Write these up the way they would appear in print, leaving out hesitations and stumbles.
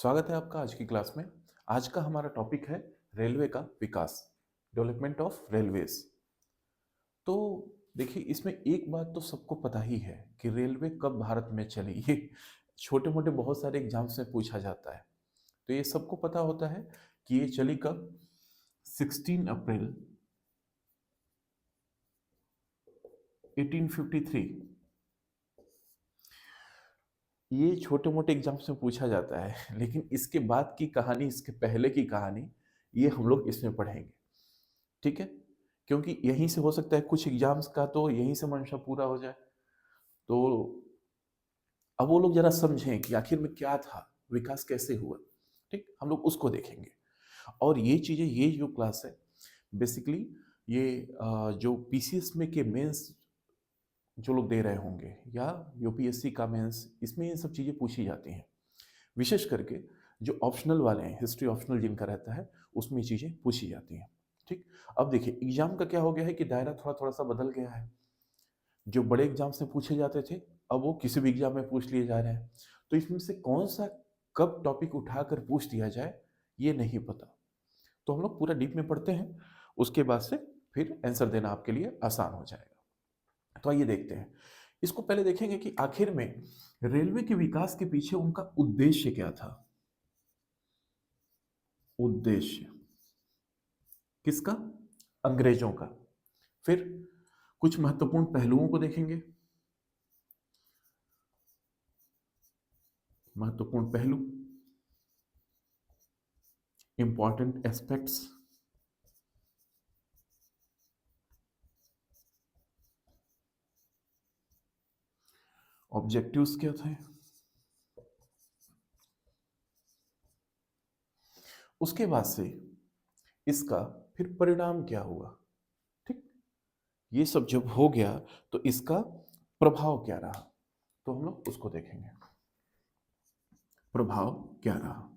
स्वागत है आपका आज की क्लास में। आज का हमारा टॉपिक है रेलवे का विकास, डेवलपमेंट ऑफ रेलवेज। तो देखिए, इसमें एक बात तो सबको पता ही है कि रेलवे कब भारत में चली। ये छोटे मोटे बहुत सारे एग्जाम्स में पूछा जाता है, तो ये सबको पता होता है कि ये चली कब। 16 अप्रैल 1853। ये छोटे मोटे एग्जाम्स में पूछा जाता है, लेकिन इसके बाद की कहानी, इसके पहले की कहानी, ये हम लोग इसमें पढ़ेंगे। ठीक है, क्योंकि यहीं से हो सकता है कुछ एग्जाम्स का तो यहीं से मंशा पूरा हो जाए। तो अब वो लोग जरा समझें कि आखिर में क्या था, विकास कैसे हुआ। ठीक, हम लोग उसको देखेंगे। और ये चीजें, ये जो क्लास है बेसिकली, ये जो पीसीएस में के मेंस जो लोग दे रहे होंगे या यूपीएससी का मेंस, इसमें ये सब चीजें पूछी जाती हैं। विशेष करके जो ऑप्शनल वाले हैं, हिस्ट्री ऑप्शनल जिनका रहता है, उसमें ये चीजें पूछी जाती हैं। ठीक, अब देखिए एग्जाम का क्या हो गया है कि दायरा थोड़ा थोड़ा सा बदल गया है। जो बड़े एग्जाम से पूछे जाते थे, अब वो किसी भी एग्जाम में पूछ लिए जा रहे हैं। तो इसमें से कौन सा कब टॉपिक उठाकर पूछ दिया जाए, ये नहीं पता। तो हम लोग पूरा डीप में पढ़ते हैं, उसके बाद से फिर आंसर देना आपके लिए आसान हो जाएगा। तो आइए देखते हैं। इसको पहले देखेंगे कि आखिर में रेलवे के विकास के पीछे उनका उद्देश्य क्या था। उद्देश्य किसका? अंग्रेजों का। फिर कुछ महत्वपूर्ण पहलुओं को देखेंगे। महत्वपूर्ण पहलू, इंपॉर्टेंट एस्पेक्ट्स। ऑब्जेक्टिव्स क्या थे, उसके बाद से इसका फिर परिणाम क्या हुआ। ठीक, ये सब जब हो गया तो इसका प्रभाव क्या रहा, तो हम लोग उसको देखेंगे। प्रभाव क्या रहा।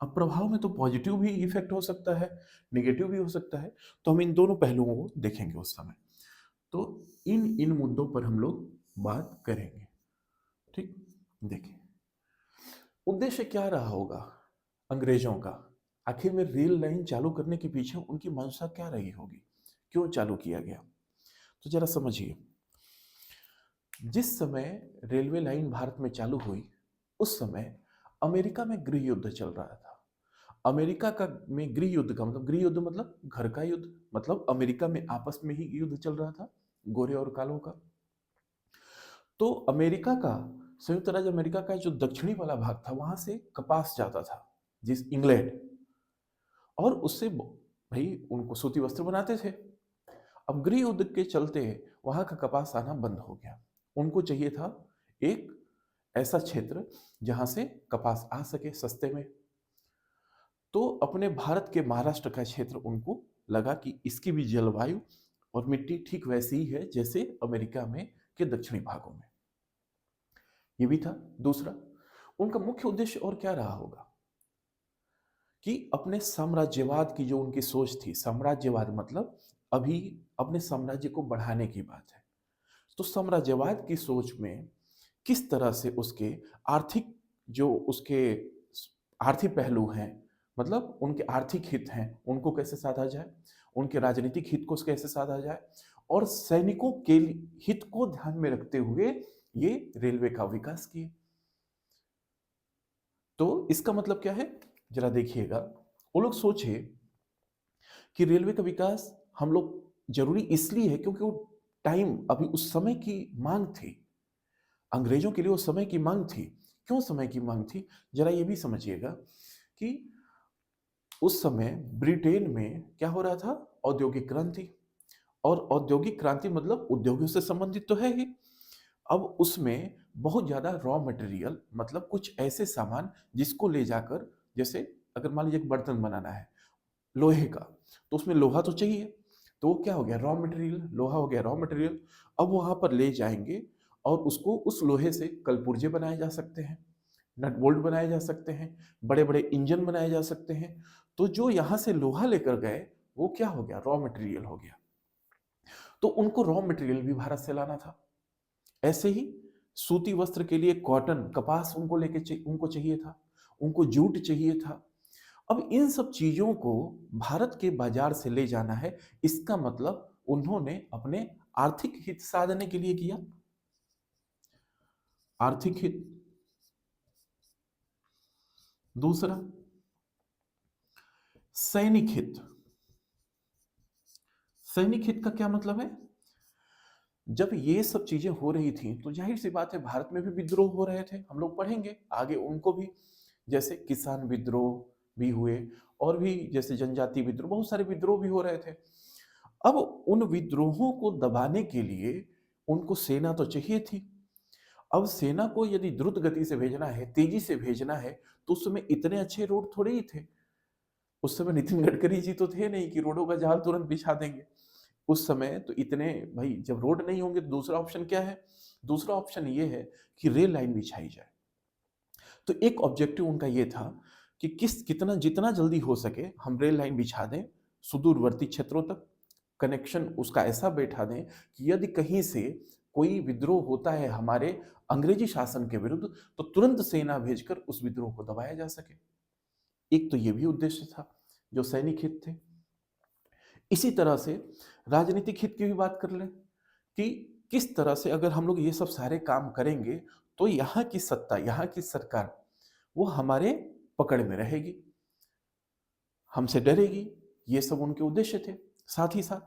अब प्रभाव में तो पॉजिटिव भी इफेक्ट हो सकता है, नेगेटिव भी हो सकता है, तो हम इन दोनों पहलुओं को देखेंगे उस समय। तो इन इन मुद्दों पर हम लोग बात करेंगे। ठीक, देखिए उद्देश्य क्या रहा होगा अंग्रेजों का। आखिर में रेल लाइन चालू करने के पीछे उनकी मंशा क्या रही होगी, क्यों चालू किया गया। तो जरा समझिए, जिस समय रेलवे लाइन भारत में चालू हुई, उस समय अमेरिका में गृह युद्ध चल रहा था। अमेरिका का में गृह युद्ध का मतलब, गृह युद्ध मतलब घर का युद्ध, मतलब अमेरिका में आपस में ही युद्ध चल रहा था, गोरे और कालों का। तो अमेरिका का, संयुक्त राज्य अमेरिका का जो दक्षिणी वाला भाग था, वहां से कपास जाता था, जिस इंग्लैंड, और उससे भाई उनको सूती वस्त्र बनाते थे। अब गृह युद्ध के चलते वहां का कपास आना बंद हो गया। उनको चाहिए था एक ऐसा क्षेत्र जहां से कपास आ सके सस्ते में। तो अपने भारत के महाराष्ट्र का क्षेत्र उनको लगा कि इसकी भी जलवायु और मिट्टी ठीक वैसी ही है जैसे अमेरिका में के दक्षिणी भागों में। ये भी था। दूसरा, उनका मुख्य उद्देश्य और क्या रहा होगा कि अपने साम्राज्यवाद की जो उनकी सोच थी, साम्राज्यवाद मतलब अभी अपने साम्राज्य को बढ़ाने की बात है। तो साम्राज्यवाद की सोच में किस तरह से उसके आर्थिक, जो उसके आर्थिक पहलू हैं, मतलब उनके आर्थिक हित हैं, उनको कैसे साधा जाए, उनके राजनीतिक हित को कैसे साधा जाए, और सैनिकों के हित को ध्यान में रखते हुए ये रेलवे का विकास किए। तो इसका मतलब क्या है, जरा देखिएगा। वो लोग सोचे कि रेलवे का विकास हम लोग जरूरी इसलिए है क्योंकि वो टाइम, अभी उस समय की मांग थी, अंग्रेजों के लिए वो समय की मांग थी। क्यों समय की मांग थी, जरा ये भी समझिएगा कि उस समय ब्रिटेन में क्या हो रहा था, औद्योगिक क्रांति। और औद्योगिक क्रांति मतलब उद्योगों से संबंधित तो है ही। अब उसमें बहुत ज्यादा रॉ मटेरियल, मतलब कुछ ऐसे सामान जिसको ले जाकर, जैसे अगर मान लीजिए एक बर्तन बनाना है लोहे का, तो उसमें लोहा तो चाहिए। तो वो क्या हो गया, रॉ मटेरियल, लोहा हो गया रॉ मटेरियल। अब वहां पर ले जाएंगे और उसको, उस लोहे से कलपुर्जे बनाए जा सकते हैं, नट बोल्ट बनाए जा सकते हैं, बड़े बड़े इंजन बनाए जा सकते हैं। तो जो यहाँ से लोहा लेकर गए, वो क्या हो गया, रॉ मटेरियल हो गया। तो उनको रॉ मटेरियल भी भारत से लाना था। ऐसे ही सूती वस्त्र के लिए कॉटन, कपास उनको उनको चाहिए था। उनको जूट चाहिए था। अब इन सब चीजों को भारत के बाजार से ले जाना है, इसका मतलब उन्होंने अपने आर्थिक हित साधने के लिए किया। आर्थिक हित। दूसरा, सैनिक हित। सैनिक हित का क्या मतलब है? जब ये सब चीजें हो रही थी तो जाहिर सी बात है भारत में भी विद्रोह हो रहे थे, हम लोग पढ़ेंगे आगे उनको भी, जैसे किसान विद्रोह भी हुए और भी जैसे जनजाति विद्रोह, बहुत सारे विद्रोह भी हो रहे थे। अब उन विद्रोहों को दबाने के लिए उनको सेना तो चाहिए थी। अब सेना को यदि द्रुत गति से भेजना है, तेजी से भेजना है, तो उस समय इतने अच्छे रोड थोड़े ही थे। उस समय नितिन गडकरी जी तो थे नहीं कि रोडों का जाल तुरंत बिछा देंगे। उस समय तो इतने, भाई जब रोड नहीं होंगे तो दूसरा ऑप्शन क्या है? दूसरा ऑप्शन ये है कि रेल लाइन बिछाई जाए। तो एक ऑब्जेक्टिव उनका ये था कि कितना जितना जल्दी हो सके हम रेल लाइन बिछा दें सुदूरवर्ती क्षेत्रों तक, कनेक्शन उसका ऐसा बैठा दें कि यदि कहीं से कोई विद्रोह होता है हमारे अंग्रेजी शासन के विरुद्ध, तो तुरंत सेना भेजकर उस विद्रोह को दबाया जा सके। एक तो ये भी उद्देश्य था जो सैनिक हित थे। इसी तरह से राजनीतिक हित की भी बात कर लें कि किस तरह से अगर हम लोग ये सब सारे काम करेंगे तो यहाँ की सत्ता, यहाँ की सरकार वो हमारे पकड़ में रहेगी, हमसे डरेगी। ये सब उनके उद्देश्य थे। साथ ही साथ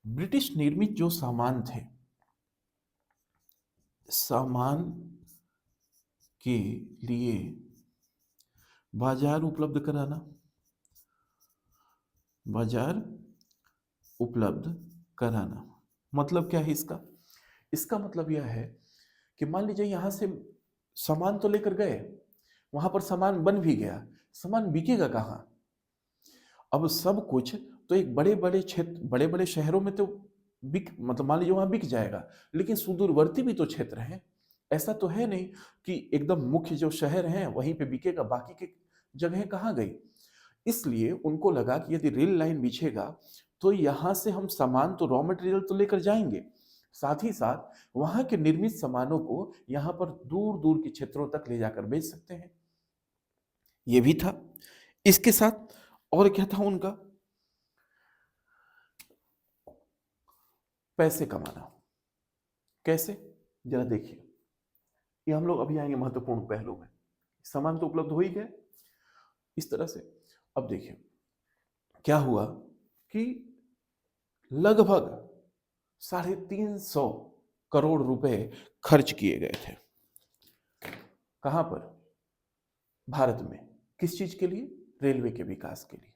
ब्रिटिश निर्मित जो सामान थे, सामान के लिए बाजार उपलब्ध कराना, बाजार उपलब्ध कराना मतलब क्या है इसका? इसका मतलब यह है कि मान लीजिए यहां से सामान तो लेकर गए, वहां पर सामान बन भी गया, सामान बिकेगा कहाँ? अब सब कुछ तो एक बड़े बड़े क्षेत्र, बड़े बड़े शहरों में तो बिक, मतलब मान लीजिए वहां बिक जाएगा, लेकिन सुदूरवर्ती भी तो क्षेत्र हैं। ऐसा तो है नहीं कि एकदम मुख्य जो शहर हैं वहीं पे बिकेगा, बाकी की जगह कहाँ गई? इसलिए उनको लगा कि यदि रेल लाइन बिछेगा तो यहां से हम सामान तो, रॉ मटेरियल तो लेकर जाएंगे, साथ ही साथ वहां के निर्मित सामानों को यहां पर दूर दूर के क्षेत्रों तक ले जाकर बेच सकते हैं। ये भी था। इसके साथ और क्या था उनका? पैसे कमाना। कैसे? जरा देखिए, ये हम लोग अभी आएंगे महत्वपूर्ण पहलू में। सामान तो उपलब्ध हो ही गए इस तरह से। अब देखिए क्या हुआ कि लगभग 350 करोड़ रुपए खर्च किए गए थे। कहां पर? भारत में। किस चीज के लिए? रेलवे के विकास के लिए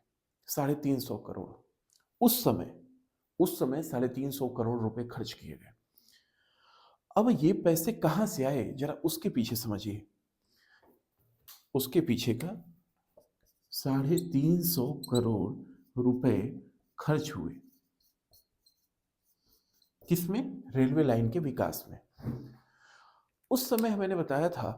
350 करोड़। उस समय 350 करोड़ रुपए खर्च किए गए। अब ये पैसे कहां से आए, जरा उसके पीछे समझिए। उसके पीछे का 350 करोड़ रुपए खर्च हुए किसमें? रेलवे लाइन के विकास में। उस समय मैंने बताया था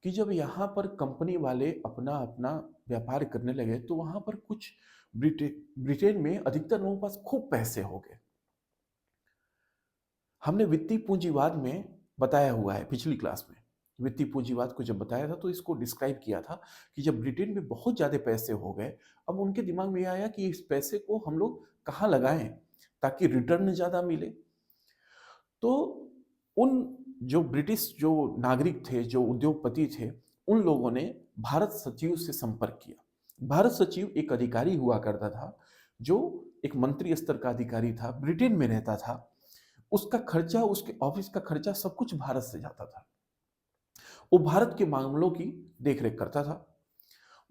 कि जब यहां पर कंपनी वाले अपना अपना व्यापार करने लगे तो वहां पर कुछ ब्रिटेन में अधिकतर लोगों के पास खूब पैसे हो गए। हमने वित्तीय पूंजीवाद में बताया हुआ है पिछली क्लास में। वित्तीय पूंजीवाद को जब बताया था तो इसको डिस्क्राइब किया था कि जब ब्रिटेन में बहुत ज्यादा पैसे हो गए, अब उनके दिमाग में आया कि इस पैसे को हम लोग कहाँ लगाएं ताकि रिटर्न ज्यादा मिले। तो उन जो ब्रिटिश जो नागरिक थे, जो उद्योगपति थे, उन लोगों ने भारत सचिव से संपर्क किया। भारत सचिव एक अधिकारी हुआ करता था जो एक मंत्री स्तर का अधिकारी था, ब्रिटेन में रहता था। उसका खर्चा, उसके ऑफिस का खर्चा सब कुछ भारत से जाता था। वो भारत के मामलों की देखरेख करता था।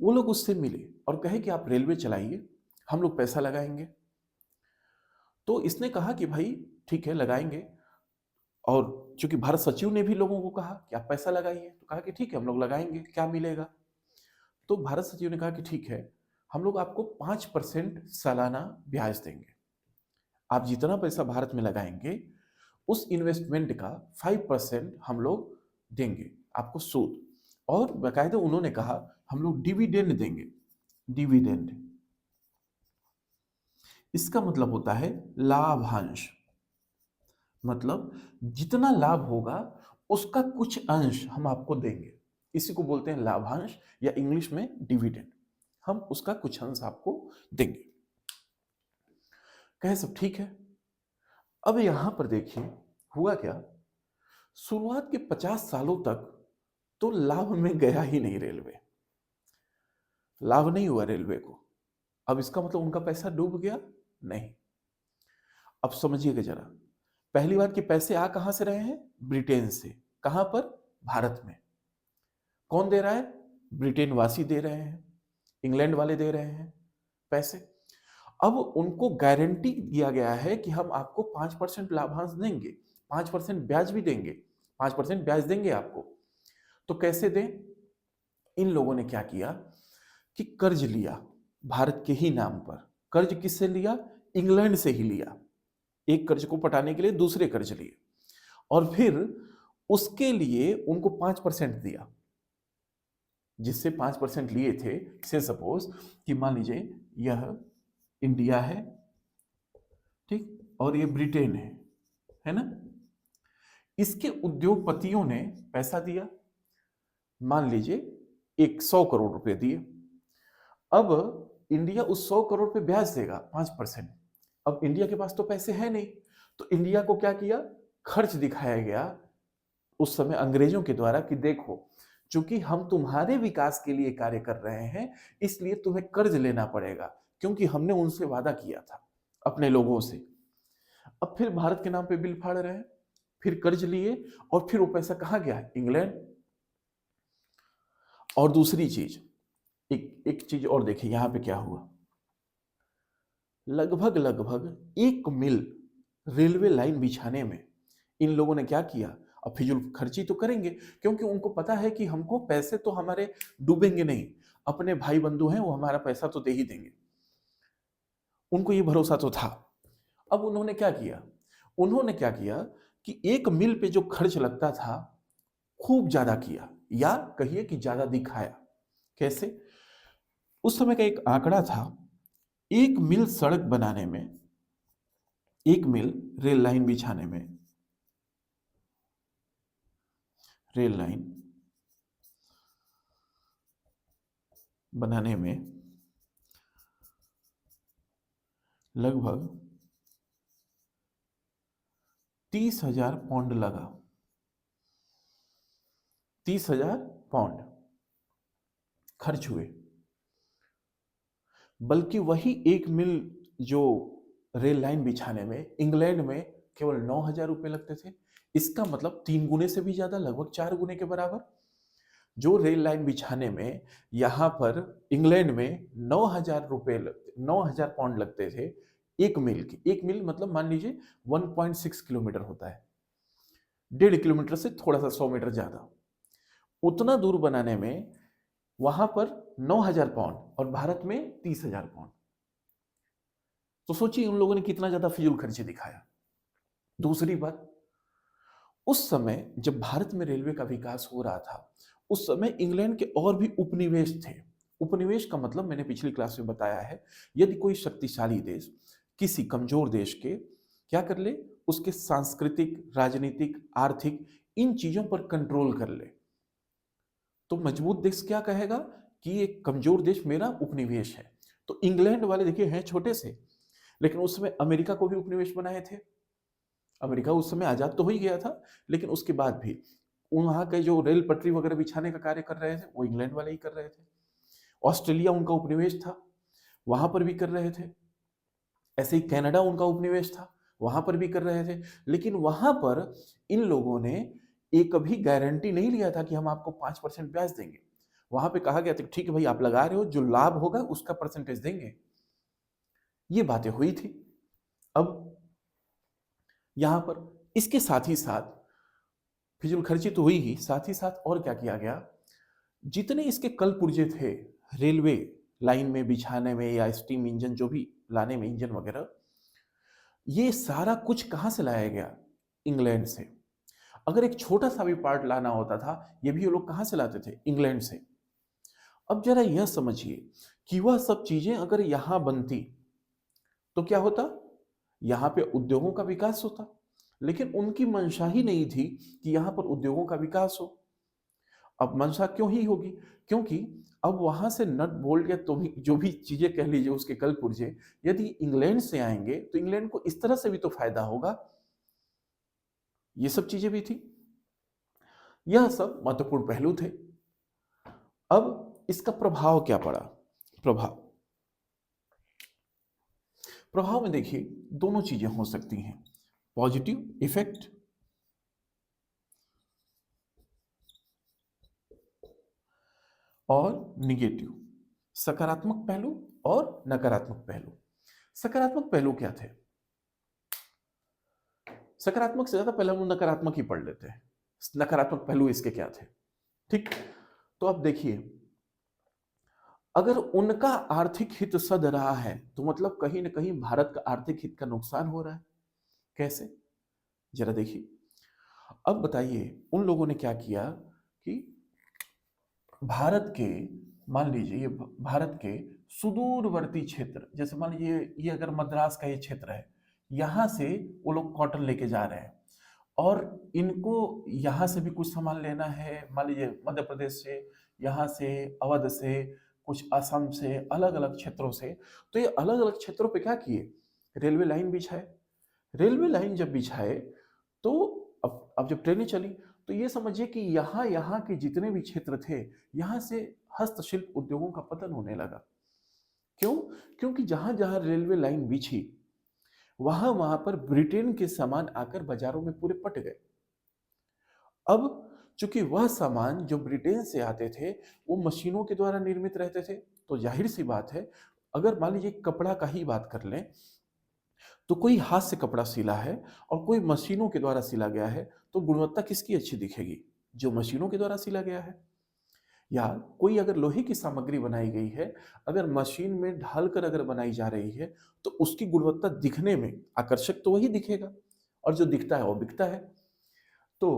वो लोग उससे मिले और कहे कि आप रेलवे चलाइए, हम लोग पैसा लगाएंगे। तो इसने कहा कि भाई ठीक है लगाएंगे। और चूंकि भारत सचिव ने भी लोगों को कहा कि आप पैसा लगाइए, तो कहा कि ठीक है हम लोग लगाएंगे, क्या मिलेगा? तो भारत सचिव ने कहा कि ठीक है, हम लोग आपको 5% सालाना ब्याज देंगे। आप जितना पैसा भारत में लगाएंगे उस इन्वेस्टमेंट का 5% हम लोग देंगे आपको सूद। और बाकायदा उन्होंने कहा हम लोग डिविडेंड देंगे। डिविडेंड इसका मतलब होता है लाभांश। मतलब जितना लाभ होगा उसका कुछ अंश हम आपको देंगे। इसी को बोलते हैं लाभांश या इंग्लिश में डिविडेंड। हम उसका कुछ अंश आपको देंगे। कहे सब ठीक है। अब यहां पर देखिए हुआ क्या, शुरुआत के 50 सालों तक तो लाभ में गया ही नहीं रेलवे, लाभ नहीं हुआ रेलवे को। अब इसका मतलब उनका पैसा डूब गया? नहीं। अब समझिएगा जरा, पहली बात कि पैसे आ कहां से रहे हैं? ब्रिटेन से। कहां पर? भारत में। कौन दे रहा है? ब्रिटेन वासी दे रहे हैं, इंग्लैंड वाले दे रहे हैं पैसे। अब उनको गारंटी दिया गया है कि हम आपको 5% लाभांश देंगे, 5% ब्याज भी देंगे, 5% ब्याज देंगे आपको। तो कैसे दें? इन लोगों ने क्या किया कि कर्ज लिया भारत के ही नाम पर। कर्ज किससे लिया? इंग्लैंड से ही लिया। एक कर्ज को पटाने के लिए दूसरे कर्ज लिए, और फिर उसके लिए उनको 5% दिया। जिससे 5% लिए थे, से सपोज कि मान लीजिए यह इंडिया है, ठीक, और ये ब्रिटेन है ना। इसके उद्योगपतियों ने पैसा दिया, मान लीजिए 100 करोड़ रुपए दिए। अब इंडिया उस 100 करोड़ पे ब्याज देगा 5%। अब इंडिया के पास तो पैसे है नहीं, तो इंडिया को क्या किया? खर्च दिखाया गया उस समय अंग्रेजों के द्वारा कि देखो, चूंकि हम तुम्हारे विकास के लिए कार्य कर रहे हैं, इसलिए तुम्हें कर्ज लेना पड़ेगा, क्योंकि हमने उनसे वादा किया था अपने लोगों से। अब फिर भारत के नाम पे बिल फाड़ रहे हैं, फिर कर्ज लिए, और फिर वो पैसा कहां गया? इंग्लैंड। और दूसरी चीज, एक चीज और देखिए यहां पे क्या हुआ। लगभग लगभग 1 मील रेलवे लाइन बिछाने में इन लोगों ने क्या किया? अब फिजूल खर्ची तो करेंगे, क्योंकि उनको पता है कि हमको पैसे तो हमारे डूबेंगे नहीं, अपने भाई बंधु हैं वो हमारा पैसा तो दे ही देंगे। उनको ये भरोसा तो था। अब उन्होंने क्या किया? उन्होंने क्या किया कि 1 मील पे जो खर्च लगता था खूब ज्यादा किया, या कहिए कि ज्यादा दिखाया। कैसे? उस समय का एक आंकड़ा था, 1 मील सड़क बनाने में, 1 मील रेल लाइन बिछाने में, रेल लाइन बनाने में लगभग 30,000 पाउंड लगा। 30,000 पाउंड खर्च हुए। बल्कि वही 1 मील जो रेल लाइन बिछाने में इंग्लैंड में केवल 9,000 रुपए लगते थे। इसका मतलब 3 गुने से भी ज्यादा, लगभग 4 गुने के बराबर जो रेल लाइन बिछाने में यहां पर इंग्लैंड में 9,000 रुपए, 9,000 पाउंड लगते थे 1 मील की। 1 मील मतलब मान लीजिए 1.6 किलोमीटर होता है, 1.5 किलोमीटर से थोड़ा सा 100 मीटर ज्यादा। उतना दूर बनाने में वहां पर 9,000 पाउंड और भारत में 30,000 पाउंड। तो सोचिए उन लोगों ने कितना ज्यादा फिजूल खर्ची दिखाया। दूसरी बात, उस समय जब भारत में रेलवे का विकास हो रहा था, उस समय इंग्लैंड के और भी उपनिवेश थे। उपनिवेश का मतलब मैंने पिछली क्लास में बताया है, यदि कोई शक्तिशाली देश किसी कमजोर देश के क्या कर ले, उसके सांस्कृतिक, राजनीतिक, आर्थिक इन चीजों पर कंट्रोल कर ले, तो मजबूत देश क्या कहेगा कि एक कमजोर देश मेरा उपनिवेश है। तो इंग्लैंड वाले देखिए हैं छोटे से, लेकिन उस समय अमेरिका को भी उपनिवेश बनाए थे। अमेरिका उस समय आजाद तो हो ही गया था, लेकिन उसके बाद भी वहां के जो रेल पटरी वगैरह बिछाने का कार्य कर रहे थे वो इंग्लैंड वाले ही कर रहे थे। ऑस्ट्रेलिया उनका उपनिवेश था, वहां पर भी कर रहे थे। ऐसे ही कनाडा उनका उपनिवेश था, वहां पर भी कर रहे थे। लेकिन वहां पर इन लोगों ने एक भी गारंटी नहीं लिया था कि हम आपको 5% ब्याज देंगे। वहां पे कहा गया था ठीक है भाई, आप लगा रहे हो, जो लाभ होगा उसका परसेंटेज देंगे। ये बातें हुई थी। अब यहां पर इसके साथ ही साथ फिजूल खर्ची तो हुई ही, साथ ही साथ और क्या किया गया, जितने इसके कल पुर्जे थे रेलवे लाइन में बिछाने में या स्टीम इंजन जो भी लाने में, इंजन वगैरह, ये सारा कुछ कहां से लाया गया? इंग्लैंड से। अगर एक छोटा सा भी पार्ट लाना होता था, ये भी ये लोग कहां से लाते थे? इंग्लैंड से। अब जरा यह समझिए कि वह सब चीजें अगर यहां बनती तो क्या होता? यहां पे उद्योगों का विकास होता। लेकिन उनकी मंशा ही नहीं थी कि यहां पर उद्योगों का विकास हो। अब मंशा क्यों ही होगी? क्योंकि अब वहां से नट बोल्ट या तो भी जो भी चीजें कह लीजिए उसके कल पुर्जे यदि इंग्लैंड से आएंगे तो इंग्लैंड को इस तरह से भी तो फायदा होगा। ये सब चीजें भी थी। यह सब महत्वपूर्ण पहलू थे। अब इसका प्रभाव क्या पड़ा? प्रभाव प्रभाव में देखिए दोनों चीजें हो सकती हैं, पॉजिटिव इफेक्ट और निगेटिव, सकारात्मक पहलू और नकारात्मक पहलू। सकारात्मक पहलू क्या थे? सकारात्मक से ज्यादा पहले हम नकारात्मक ही पढ़ लेते हैं। नकारात्मक पहलू इसके क्या थे? ठीक, तो अब देखिए, अगर उनका आर्थिक हित सध रहा है तो मतलब कहीं ना कहीं भारत का आर्थिक हित का नुकसान हो रहा है। कैसे? जरा देखिए। अब बताइए उन लोगों ने क्या किया कि भारत के, मान लीजिए ये भारत के सुदूरवर्ती क्षेत्र, जैसे मान लीजिए ये अगर मद्रास का ये क्षेत्र है, यहां से वो लोग कॉटन लेके जा रहे हैं और इनको यहां से भी कुछ सामान लेना है, मान लीजिए मध्य प्रदेश से, यहाँ से, अवध से, कुछ असम से, अलग अलग क्षेत्रों से। तो ये अलग अलग क्षेत्रों पे क्या किए? रेलवे लाइन बिछाए। रेलवे लाइन जब बिछाए तो अब जब ट्रेनें चली तो ये समझिए कि यहाँ यहाँ के जितने भी क्षेत्र थे, यहाँ से हस्तशिल्प उद्योगों का पतन होने लगा। क्यों? क्योंकि जहां जहां रेलवे लाइन बिछी वहां वहां पर ब्रिटेन के सामान आकर बाजारों में पूरे पट गए। अब चूंकि वह सामान जो ब्रिटेन से आते थे वो मशीनों के द्वारा निर्मित रहते थे, तो जाहिर सी बात है, अगर मान लीजिए कपड़ा का ही बात कर लें तो कोई हाथ से कपड़ा सिला है और कोई मशीनों के द्वारा सिला गया है, तो गुणवत्ता किसकी अच्छी दिखेगी? जो मशीनों के द्वारा सिला गया है। या कोई अगर लोहे की सामग्री बनाई गई है, अगर मशीन में ढालकर अगर बनाई जा रही है तो उसकी गुणवत्ता दिखने में आकर्षक तो वही दिखेगा और जो दिखता है वो बिकता है। तो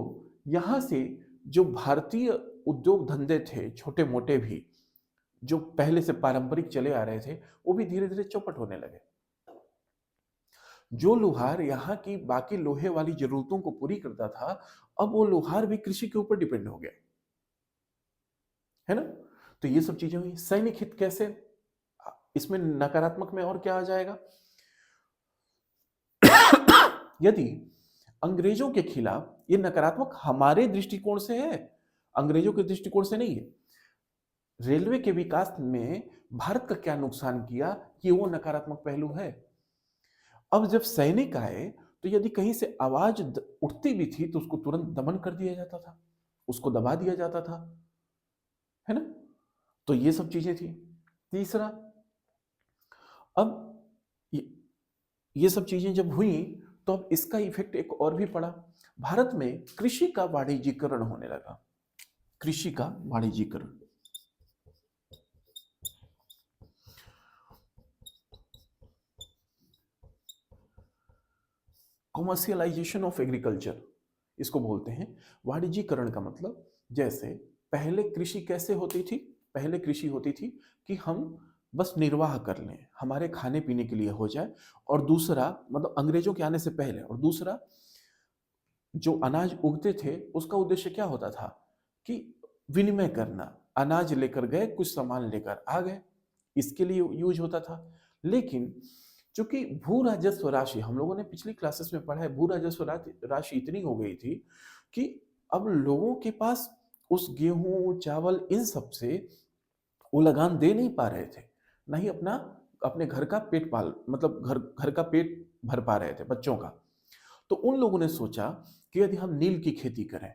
यहां से जो भारतीय उद्योग धंधे थे छोटे मोटे भी, जो पहले से पारंपरिक चले आ रहे थे, वो भी धीरे धीरे चौपट होने लगे। जो लोहार यहाँ की बाकी लोहे वाली जरूरतों को पूरी करता था, अब वो लोहार भी कृषि के ऊपर डिपेंड हो गया, है ना? तो ये सब चीजें हुई। सैनिक हित कैसे? इसमें नकारात्मक में और क्या आ जाएगा? यदि अंग्रेजों के खिलाफ, ये नकारात्मक हमारे दृष्टिकोण से है, अंग्रेजों के दृष्टिकोण से नहीं है। रेलवे के विकास में भारत का क्या नुकसान किया, ये वो नकारात्मक पहलू है। अब जब सैनिक आए तो यदि कहीं से आवाज उठती भी थी तो उसको तुरंत दमन कर दिया जाता था, उसको दबा दिया जाता था, है ना? तो ये सब चीजें थी। तीसरा, अब ये, ये सब चीजें जब हुई तो अब इसका इफेक्ट एक और भी पड़ा। भारत में कृषि का वाणिज्यीकरण होने लगा। कृषि का वाणिज्यीकरण, कॉमर्शियलाइजेशन ऑफ एग्रीकल्चर इसको बोलते हैं। वाणिज्यीकरण का मतलब, जैसे पहले कृषि कैसे होती थी? पहले कृषि होती थी कि हम बस निर्वाह कर लें, हमारे खाने पीने के लिए हो जाए, और दूसरा मतलब अंग्रेजों के आने से पहले, और दूसरा जो अनाज उगते थे उसका उद्देश्य क्या होता था कि विनिमय करना, अनाज लेकर गए, कुछ सामान लेकर आ गए, इसके लिए यूज होता था। लेकिन चूंकि भू राजस्व राशि, हम लोगों ने पिछली क्लासेस में पढ़ा है, भू राजस्व राशि इतनी हो गई थी कि अब लोगों के पास उस गेहूं चावल इन सब से वो लगान दे नहीं पा रहे थे, ना ही अपने घर का पेट पाल, मतलब घर घर का पेट भर पा रहे थे बच्चों का। तो उन लोगों ने सोचा कि यदि हम नील की खेती करें,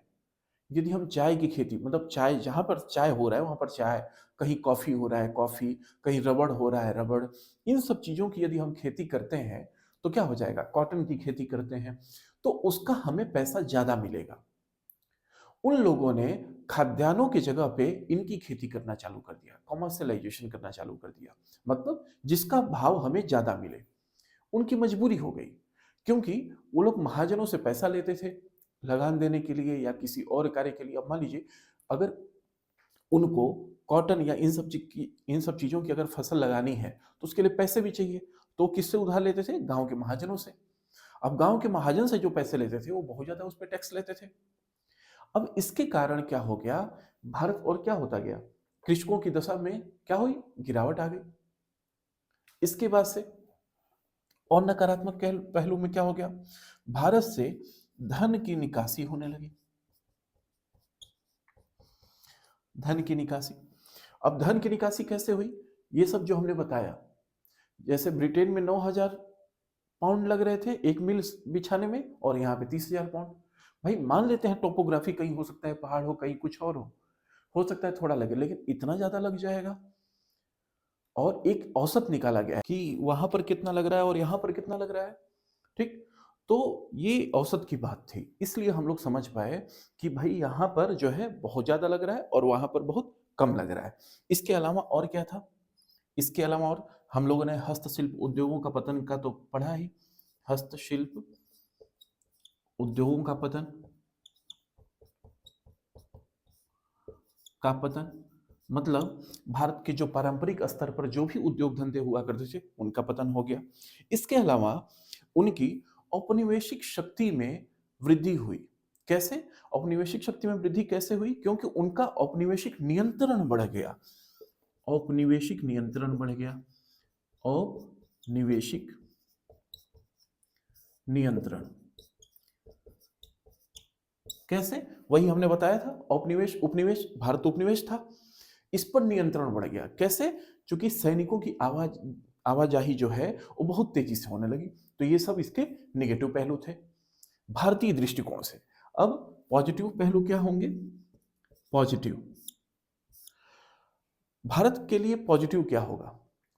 यदि हम चाय की खेती, मतलब चाय जहां पर चाय हो रहा है वहां पर चाय, कहीं कॉफी हो रहा है कॉफी, कहीं रबड़ हो रहा है रबड़, इन सब चीजों की यदि हम खेती करते हैं तो क्या हो जाएगा? कॉटन की खेती करते हैं तो उसका हमें पैसा ज्यादा मिलेगा। उन लोगों ने खाद्यान्नों की जगह पे इनकी खेती करना चालू कर दिया, कॉमर्शियलाइजेशन करना चालू कर दिया, मतलब जिसका भाव हमें ज्यादा मिले। उनकी मजबूरी हो गई, क्योंकि वो लोग महाजनों से पैसा लेते थे लगान देने के लिए या किसी और कार्य के लिए। अब मान लीजिए अगर उनको कॉटन या इन सब चीजों की अगर फसल लगानी है तो उसके लिए पैसे भी चाहिए, तो किससे उधार लेते थे? गांव के महाजनों से। अब गांव के महाजन से जो पैसे लेते थे वो बहुत ज्यादा उस पर टैक्स लेते थे। अब इसके कारण क्या हो गया भारत और क्या होता गया, कृषकों की दशा में क्या हुई, गिरावट आ गई। इसके बाद से और नकारात्मक पहलू में क्या हो गया, भारत से धन की निकासी होने लगी। धन की निकासी, अब धन की निकासी कैसे हुई, ये सब जो हमने बताया, जैसे ब्रिटेन में 9,000 पाउंड लग रहे थे एक मील बिछाने में, और यहाँ पे 30,000 पाउंड। भाई मान लेते हैं टोपोग्राफी कहीं हो सकता है पहाड़ हो, कहीं कुछ और हो सकता है थोड़ा लगे, लेकिन इतना ज्यादा लग जाएगा। और एक औसत निकाला गया है कि वहां पर कितना लग रहा है और यहाँ पर कितना लग रहा है, ठीक। तो ये औसत की बात थी, इसलिए हम लोग समझ पाए कि भाई यहाँ पर जो है बहुत ज्यादा लग रहा है और वहां पर बहुत कम लग रहा है। इसके अलावा और क्या था, इसके अलावा और हम लोगों ने हस्तशिल्प उद्योगों का पतन का तो पढ़ा ही। हस्तशिल्प उद्योगों का पतन मतलब भारत के जो पारंपरिक स्तर पर जो भी उद्योग धंधे हुआ करते थे उनका पतन हो गया। इसके अलावा उनकी औपनिवेशिक शक्ति में वृद्धि हुई। कैसे औपनिवेशिक शक्ति में वृद्धि कैसे हुई, क्योंकि उनका औपनिवेशिक नियंत्रण बढ़ गया। औपनिवेशिक नियंत्रण बढ़ गया। औपनिवेशिक नियंत्रण कैसे, वही हमने बताया था, औपनिवेश उपनिवेश, भारत उपनिवेश था, इस पर नियंत्रण बढ़ गया। कैसे, क्योंकि सैनिकों की आवाजाही जो है वो बहुत तेजी से होने लगी। तो ये सब इसके नेगेटिव पहलू थे भारतीय दृष्टिकोण से। अब पॉजिटिव पहलू क्या होंगे, पॉजिटिव भारत के लिए पॉजिटिव क्या होगा,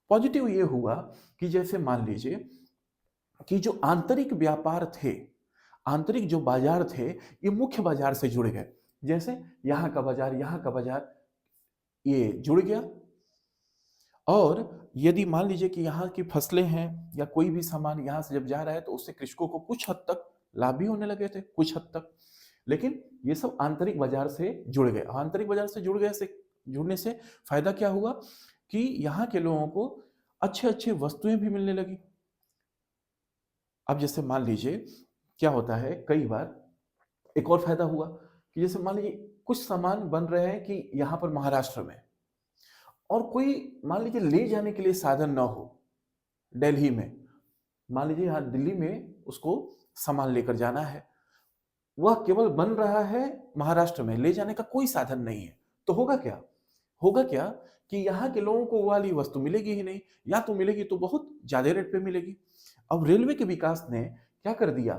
पॉजिटिव ये हुआ कि जैसे मान लीजिए कि जो आंतरिक व्यापार थे, आंतरिक जो बाजार थे, ये मुख्य बाजार से जुड़ गए। जैसे यहाँ का बाजार, यहाँ का बाजार, ये जुड़ गया। और यदि मान लीजिए कि यहाँ की फसलें हैं या कोई भी सामान यहाँ से जब जा रहा है तो उससे कृषकों को कुछ हद तक लाभ भी होने लगे थे, कुछ हद तक। लेकिन ये सब आंतरिक बाजार से जुड़ गए। आंतरिक बाजार से जुड़ने से फायदा क्या हुआ कि यहाँ के लोगों को अच्छे अच्छे वस्तुएं भी मिलने लगी। अब जैसे मान लीजिए क्या होता है, कई बार एक और फायदा हुआ कि जैसे मान लीजिए कुछ सामान बन रहे हैं कि यहाँ पर महाराष्ट्र में, और कोई मान लीजिए ले जाने के लिए साधन ना हो दिल्ली में, मान लीजिए यहाँ दिल्ली में उसको सामान लेकर जाना है, वह केवल बन रहा है महाराष्ट्र में, ले जाने का कोई साधन नहीं है। तो होगा क्या, होगा क्या कि यहाँ के लोगों को वो वाली वस्तु मिलेगी ही नहीं, या तो मिलेगी तो बहुत ज्यादा रेट पे मिलेगी। अब रेलवे के विकास ने क्या कर दिया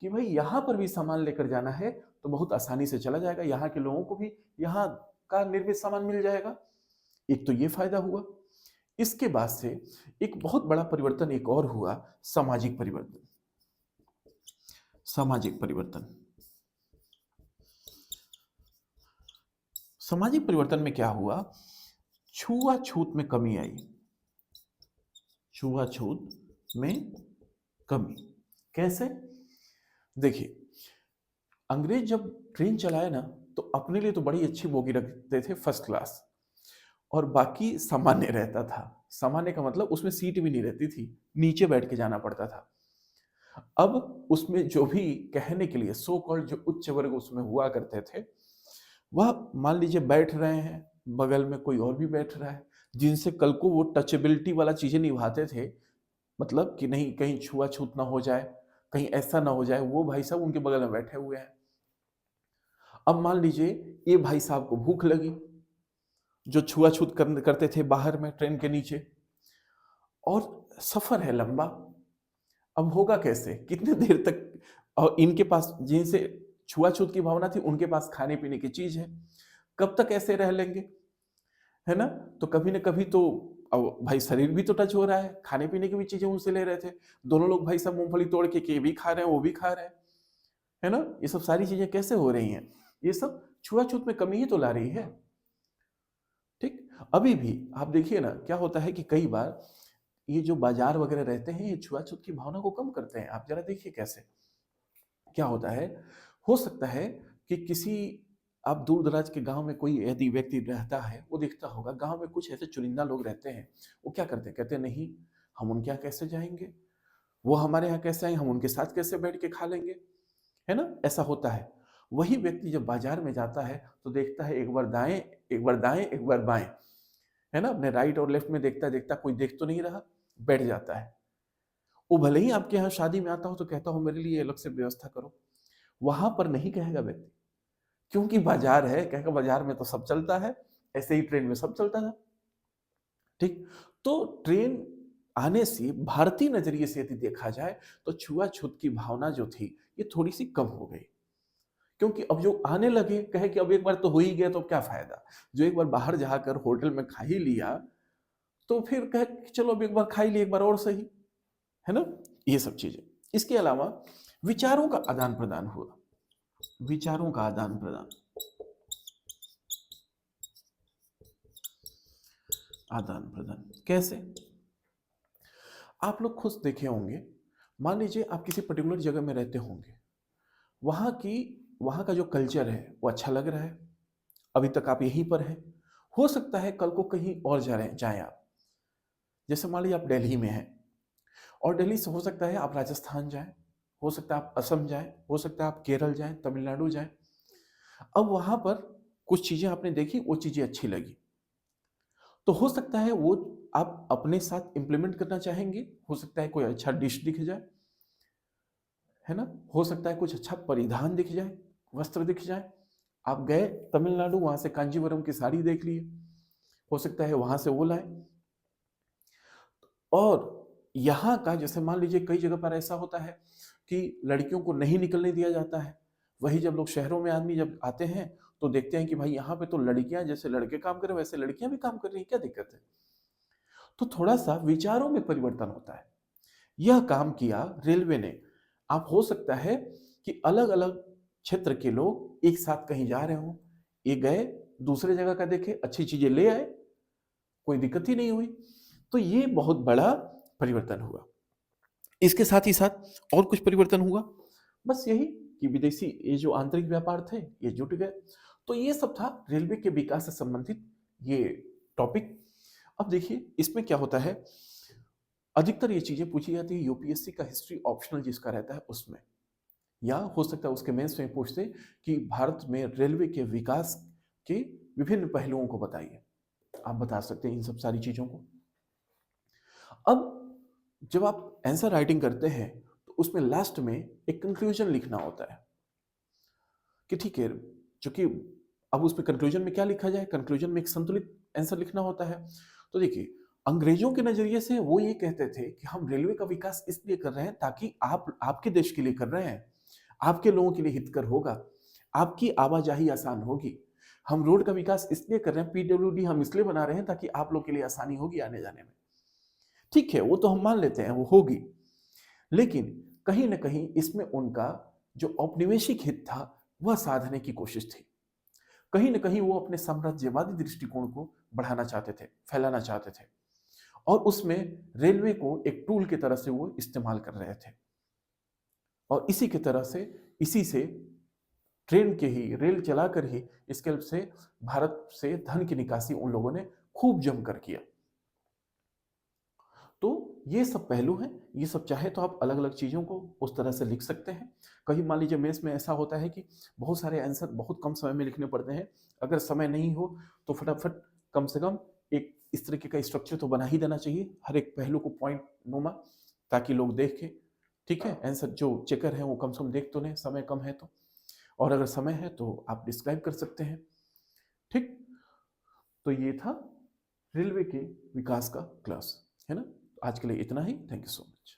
कि भाई यहाँ पर भी सामान लेकर जाना है तो बहुत आसानी से चला जाएगा, यहाँ के लोगों को भी यहाँ का निर्मित सामान मिल जाएगा। एक तो ये फायदा हुआ। इसके बाद से एक बहुत बड़ा परिवर्तन एक और हुआ, सामाजिक परिवर्तन। सामाजिक परिवर्तन, सामाजिक परिवर्तन में क्या हुआ, छुआछूत में कमी आई। छुआछूत में कमी कैसे, देखिए अंग्रेज जब ट्रेन चलाए ना तो अपने लिए तो बड़ी अच्छी बोगी रखते थे, फर्स्ट क्लास, और बाकी सामान्य रहता था। सामान्य का मतलब उसमें सीट भी नहीं रहती थी, नीचे बैठ के जाना पड़ता था। अब उसमें जो भी कहने के लिए सो कॉल्ड जो उच्च वर्ग उसमें हुआ करते थे, वह मान लीजिए बैठ रहे हैं, बगल में कोई और भी बैठ रहा है, जिनसे कल को वो टचेबिलिटी वाला चीजें निभाते थे, मतलब कि नहीं कहीं छुआछूत ना हो जाए, कहीं ऐसा ना हो जाए, वो भाई साहब उनके बगल में बैठे हुए हैं। अब मान लीजिए ये भाई साहब को भूख लगी, जो छुआछूत करते थे बाहर में ट्रेन के नीचे, और सफर है लंबा, अब होगा कैसे, कितने देर तक, और इनके पास जिनसे छुआछूत की भावना थी उनके पास खाने पीने की चीज है, कब तक ऐसे रह लेंगे, है ना। तो कभी ना कभी तो अब भाई शरीर भी तो टच हो रहा है, खाने पीने की भी चीजें उनसे ले रहे थे, दोनों लोग भाई सब मूंगफली तोड़ के ये भी खा रहे हैं वो भी खा रहे हैं, है ना। ये सब सारी चीजें कैसे हो रही हैं, ये सब छुआछूत में कमी ही तो ला रही है, ठीक। अभी भी आप देखिए ना क्या होता है कि कई बार ये जो बाजार वगैरह रहते हैं ये छुआछूत की भावना को कम करते हैं। आप जरा देखिए कैसे क्या होता है, हो सकता है कि किसी आप दूर दराज के गांव में कोई यदि व्यक्ति रहता है, वो देखता होगा गांव में कुछ ऐसे चुनिंदा लोग रहते हैं, वो क्या करते हैं, कहते हैं नहीं हम उनके यहाँ कैसे जाएंगे, वो हमारे यहाँ कैसे आएंगे, हम उनके साथ कैसे बैठ के खा लेंगे, है ना, ऐसा होता है। वही व्यक्ति जब बाजार में जाता है तो देखता है एक बार दाएं, एक बार दाएं, एक बार बाएं, है ना, अपने राइट और लेफ्ट में देखता देखता कोई देख तो नहीं रहा, बैठ जाता है। वो भले ही आपके यहाँ शादी में आता हो तो कहता हो मेरे लिए अलग से व्यवस्था करो, वहां पर नहीं कहेगा व्यक्ति, क्योंकि बाजार है, कहेगा बाजार में तो सब चलता है, ऐसे ही ट्रेन में सब चलता था। ठीक, तो ट्रेन आने से भारतीय नजरिए से यदि देखा जाए तो छुआछूत की भावना जो थी ये थोड़ी सी कम हो गई, क्योंकि अब जो आने लगे कहे कि अब एक बार तो हो ही गया तो क्या फायदा, जो एक बार बाहर जाकर होटल में खा ही लिया तो फिर कहे कि चलो अब एक बार खा ही लिया, एक बार और सही, है ना, ये सब चीजें। इसके अलावा विचारों का आदान प्रदान हुआ, विचारों का आदान प्रदान, आदान प्रदान कैसे, आप लोग खुद देखे होंगे, मान लीजिए आप किसी पर्टिकुलर जगह में रहते होंगे, वहां की वहां का जो कल्चर है वो अच्छा लग रहा है, अभी तक आप यहीं पर हैं, हो सकता है कल को कहीं और जाएं आप, जैसे मान लीजिए आप दिल्ली में हैं और दिल्ली से हो सकता है आप राजस्थान जाएं, हो सकता है आप असम जाएं, हो सकता है आप केरल जाएं, तमिलनाडु जाएं। अब वहां पर कुछ चीजें आपने देखी, वो चीजें अच्छी लगी, तो हो सकता है वो आप अपने साथ इंप्लीमेंट करना चाहेंगे, हो सकता है कोई अच्छा डिश दिख जाए, है ना, हो सकता है कुछ अच्छा परिधान दिख जाए, वस्त्र दिख जाए, आप गए तमिलनाडु, वहां से कांजीवरम की साड़ी देख लिए, हो सकता है वहां से वो लाए। और यहाँ का जैसे मान लीजिए कई जगह पर ऐसा होता है कि लड़कियों को नहीं निकलने दिया जाता है, वही जब लोग शहरों में आदमी जब आते हैं तो देखते हैं कि भाई यहाँ पे तो लड़कियां जैसे लड़के काम कर रहे हैं वैसे लड़कियां भी काम कर रही हैं, क्या दिक्कत है। तो थोड़ा सा विचारों में परिवर्तन होता है, यह काम किया रेलवे ने। आप हो सकता है कि अलग अलग क्षेत्र के लोग एक साथ कहीं जा रहे हों, ये गए दूसरे जगह का देखे, अच्छी चीजें ले आए, कोई दिक्कत ही नहीं हुई, तो ये बहुत बड़ा परिवर्तन हुआ। इसके साथ ही साथ और कुछ परिवर्तन हुआ, बस यही कि विदेशी ये जो आंतरिक व्यापार थे ये जुट गए। तो ये सब था रेलवे के विकास से संबंधित ये टॉपिक। अब देखिए इसमें क्या होता है, अधिकतर ये चीजें पूछी जाती है यूपीएससी का हिस्ट्री ऑप्शनल जिसका रहता है उसमें, या हो सकता है उसके मेंस में पूछते कि भारत में रेलवे के विकास के विभिन्न पहलुओं को बताइए, आप बता सकते हैं इन सब सारी चीजों को। अब जब आप आंसर राइटिंग करते हैं तो उसमें लास्ट में एक कंक्लूजन लिखना होता है कि ठीक है, चूंकि अब उसमें कंक्लूजन में क्या लिखा जाए, कंक्लूजन में एक संतुलित आंसर लिखना होता है। तो देखिए अंग्रेजों के नजरिए से वो ये कहते थे कि हम रेलवे का विकास इसलिए कर रहे हैं ताकि आप आपके देश के लिए कर रहे हैं, आपके लोगों के लिए हितकर होगा, आपकी आवाजाही आसान होगी। हम रोड का विकास इसलिए कर रहे हैं, पीडब्ल्यूडी हम इसलिए बना रहे हैं ताकि आप लोग के लिए आसानी होगी आने जाने में। ठीक है, वो तो हम मान लेते हैं वो होगी, लेकिन कहीं ना कहीं इसमें उनका जो औपनिवेशिक हित था वह साधने की कोशिश थी। कहीं ना कहीं वो अपने साम्राज्यवादी दृष्टिकोण को बढ़ाना चाहते थे, फैलाना चाहते थे, और उसमें रेलवे को एक टूल की तरह से वो इस्तेमाल कर रहे थे। और इसी की तरह से, इसी से ट्रेन के ही रेल चलाकर ही इसके से भारत से धन की निकासी उन लोगों ने खूब जमकर किया। तो ये सब पहलू हैं, ये सब चाहे तो आप अलग अलग चीज़ों को उस तरह से लिख सकते हैं। कहीं मान लीजिए मेंस में ऐसा होता है कि बहुत सारे आंसर बहुत कम समय में लिखने पड़ते हैं, अगर समय नहीं हो तो फटाफट कम से कम एक इस तरीके का स्ट्रक्चर तो बना ही देना चाहिए, हर एक पहलू को पॉइंट नुमा, ताकि लोग देखें। ठीक है, आंसर जो चेकर है वो कम से कम देख तो लें, समय कम है तो, और अगर समय है तो आप डिस्क्राइब कर सकते हैं। ठीक, तो ये था रेलवे के विकास का क्लास, है ना। आज के लिए इतना ही, थैंक यू सो मच।